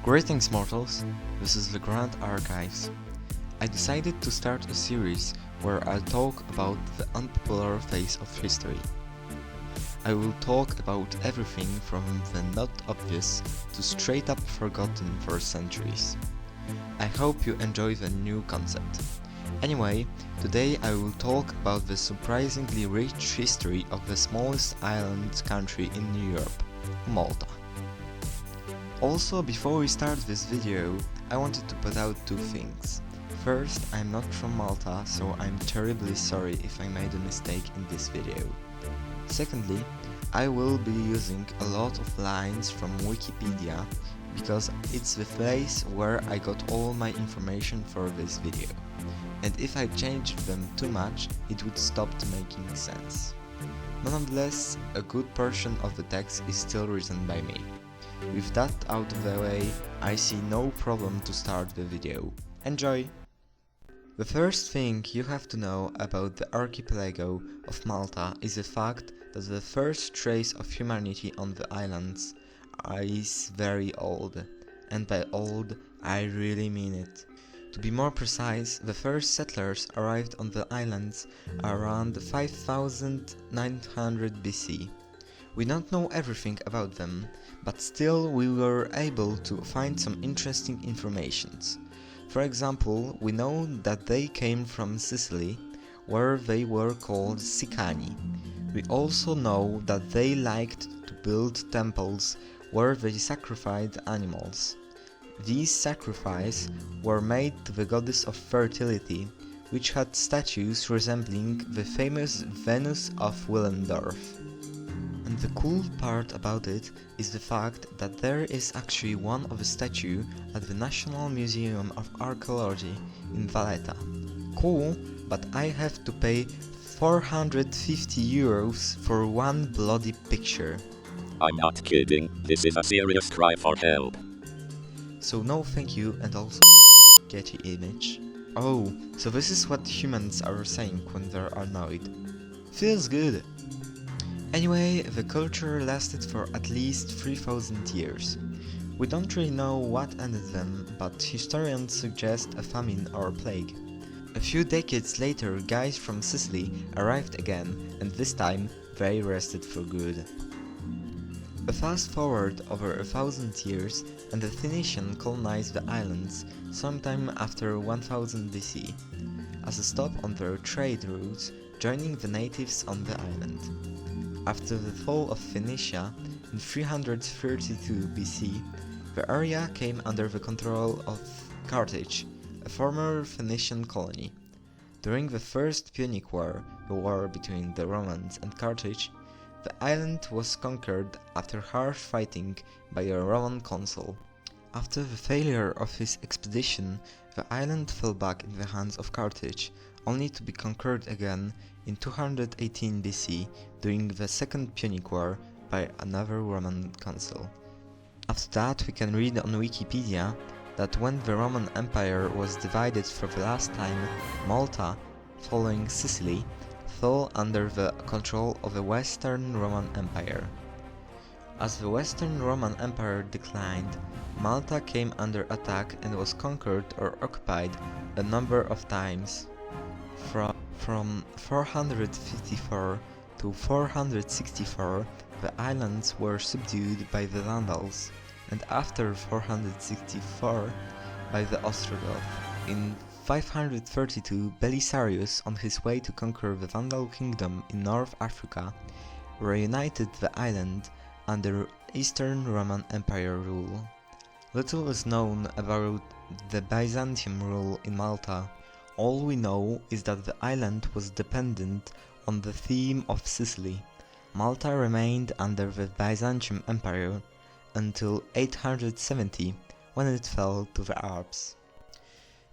Greetings mortals, this is the Grand Archives. I decided to start a series where I'll talk about the unpopular phase of history. I will talk about everything from the not obvious to straight up forgotten for centuries. I hope you enjoy the new concept. Anyway, today I will talk about the surprisingly rich history of the smallest island country in Europe, Malta. Also, before we start this video, I wanted to put out two things. First, I'm not from Malta, so I'm terribly sorry if I made a mistake in this video. Secondly, I will be using a lot of lines from Wikipedia, because it's the place where I got all my information for this video. And if I changed them too much, it would stop making sense. Nonetheless, a good portion of the text is still written by me. With that out of the way, I see no problem to start the video. Enjoy! The first thing you have to know about the archipelago of Malta is the fact that the first trace of humanity on the islands is very old. And by old, I really mean it. To be more precise, the first settlers arrived on the islands around 5900 BC. We don't know everything about them, but still we were able to find some interesting informations. For example, we know that they came from Sicily, where they were called Sicani. We also know that they liked to build temples where they sacrificed animals. These sacrifices were made to the goddess of fertility, which had statues resembling the famous Venus of Willendorf. And the cool part about it is the fact that there is actually one of a statue at the National Museum of Archaeology in Valletta. Cool, but I have to pay 450 euros for one bloody picture. I'm not kidding, this is a serious cry for help. So no thank you, and also Getty image. Oh, so this is what humans are saying when they're annoyed. Feels good. Anyway, the culture lasted for at least 3000 years. We don't really know what ended them, but historians suggest a famine or a plague. A few decades later, guys from Sicily arrived again, and this time they rested for good. A fast forward over 1000 years, and the Phoenicians colonized the islands sometime after 1000 BC, as a stop on their trade routes, joining the natives on the island. After the fall of Phoenicia in 332 BC, the area came under the control of Carthage, a former Phoenician colony. During the First Punic War, the war between the Romans and Carthage, the island was conquered after harsh fighting by a Roman consul. After the failure of his expedition, the island fell back in the hands of Carthage, only to be conquered again in 218 BC during the Second Punic War by another Roman consul. After that, we can read on Wikipedia that when the Roman Empire was divided for the last time, Malta, following Sicily, fell under the control of the Western Roman Empire. As the Western Roman Empire declined, Malta came under attack and was conquered or occupied a number of times. From 454 to 464, the islands were subdued by the Vandals, and after 464 by the Ostrogoths. In 532, Belisarius, on his way to conquer the Vandal kingdom in North Africa, reunited the island under Eastern Roman Empire rule. Little is known about the Byzantium rule in Malta. All we know is that the island was dependent on the theme of Sicily. Malta remained under the Byzantium Empire until 870, when it fell to the Arabs.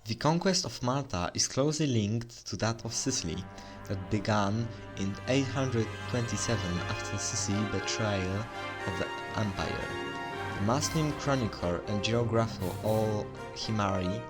The conquest of Malta is closely linked to that of Sicily, that began in 827 after Sicily's betrayal of the empire. The Muslim chronicler and geographer Al-Himari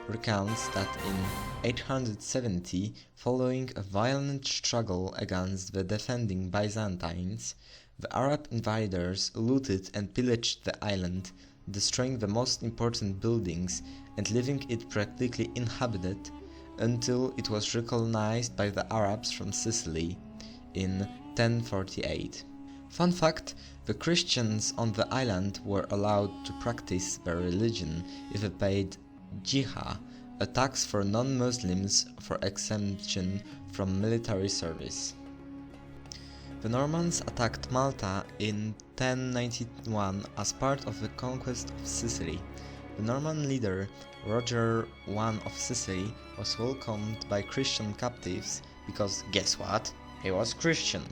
recounts that in 870, following a violent struggle against the defending Byzantines, the Arab invaders looted and pillaged the island, destroying the most important buildings and leaving it practically inhabited until it was recolonized by the Arabs from Sicily in 1048. Fun fact, the Christians on the island were allowed to practice their religion if they paid jizya, a tax for non-Muslims for exemption from military service. The Normans attacked Malta in 1091 as part of the conquest of Sicily. The Norman leader, Roger I of Sicily, was welcomed by Christian captives because, guess what? He was Christian.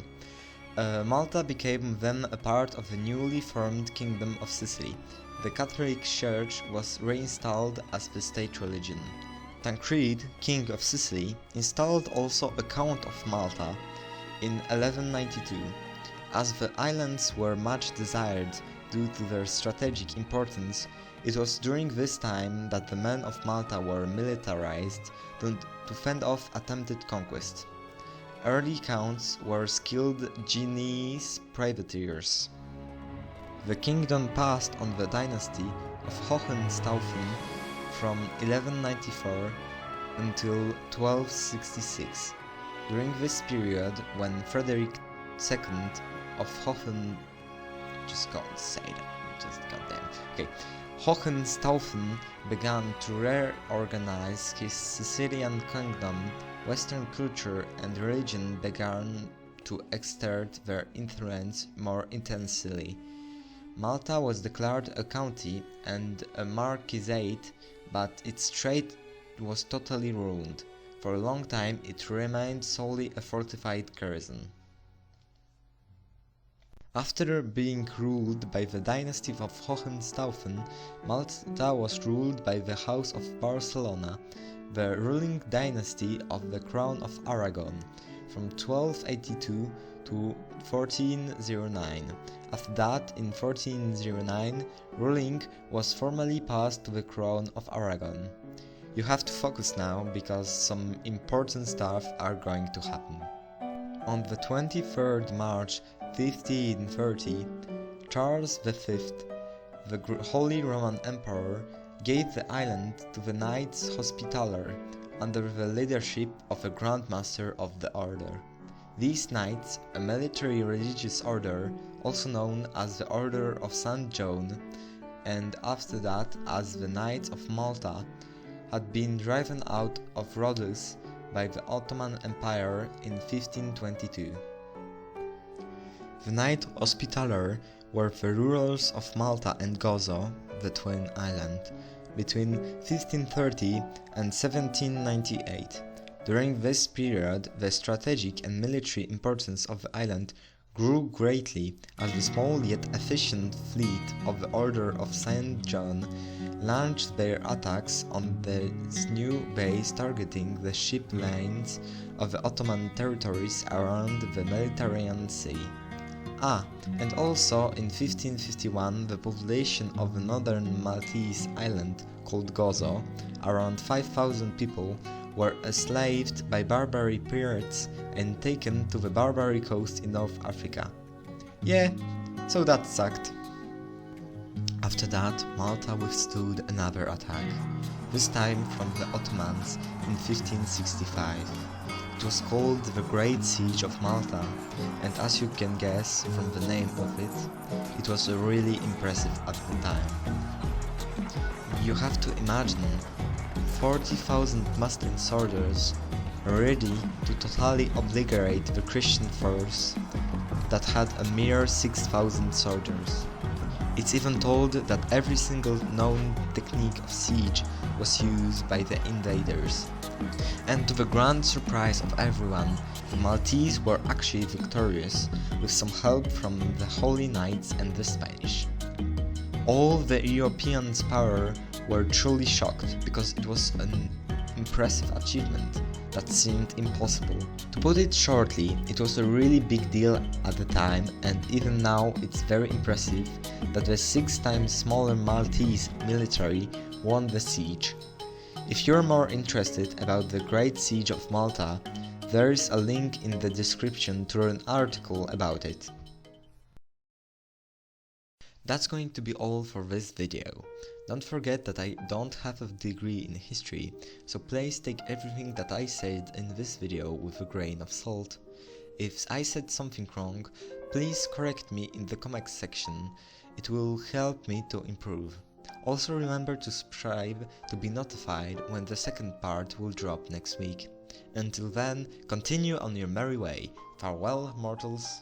Malta became then a part of the newly formed Kingdom of Sicily. The Catholic Church was reinstalled as the state religion. Tancred, King of Sicily, installed also a Count of Malta in 1192. As the islands were much desired due to their strategic importance, it was during this time that the men of Malta were militarized to fend off attempted conquest. Early counts were skilled Genoese privateers. The kingdom passed on the dynasty of Hohenstaufen from 1194 until 1266. During this period, when Frederick II of Hohenstaufen began to reorganize his Sicilian kingdom, Western culture and religion began to exert their influence more intensely. Malta was declared a county and a marquisate, but its trade was totally ruined. For a long time it remained solely a fortified garrison. After being ruled by the dynasty of Hohenstaufen, Malta was ruled by the House of Barcelona, the ruling dynasty of the Crown of Aragon, from 1282 to 1409. After that, in 1409, ruling was formally passed to the Crown of Aragon. You have to focus now, because some important stuff are going to happen. On the 23rd March 1530, Charles V, the Holy Roman Emperor, gave the island to the Knights Hospitaller under the leadership of a Grand Master of the Order. These Knights, a military religious order, also known as the Order of St. John, and after that as the Knights of Malta, had been driven out of Rhodes by the Ottoman Empire in 1522. The Knights Hospitaller were the rulers of Malta and Gozo, the twin island, between 1530 and 1798. During this period, the strategic and military importance of the island grew greatly as the small yet efficient fleet of the Order of St. John launched their attacks on this new base, targeting the ship lanes of the Ottoman territories around the Mediterranean Sea. And also in 1551 the population of the northern Maltese island called Gozo, around 5,000 people, were enslaved by Barbary pirates and taken to the Barbary coast in North Africa. Yeah, so that sucked. After that, Malta withstood another attack, this time from the Ottomans in 1565. It was called the Great Siege of Malta, and as you can guess from the name of it, it was really impressive at the time. You have to imagine 40,000 Muslim soldiers ready to totally obliterate the Christian force that had a mere 6,000 soldiers. It's even told that every single known technique of siege was used by the invaders. And to the grand surprise of everyone, the Maltese were actually victorious, with some help from the Holy Knights and the Spanish. All the Europeans' power were truly shocked, because it was an impressive achievement that seemed impossible. To put it shortly, it was a really big deal at the time, and even now it's very impressive that the 6 times smaller Maltese military won the siege. If you're more interested about the Great Siege of Malta, there is a link in the description to an article about it. That's going to be all for this video. Don't forget that I don't have a degree in history, so please take everything that I said in this video with a grain of salt. If I said something wrong, please correct me in the comments section, it will help me to improve. Also remember to subscribe to be notified when the second part will drop next week. Until then, continue on your merry way. Farewell, mortals.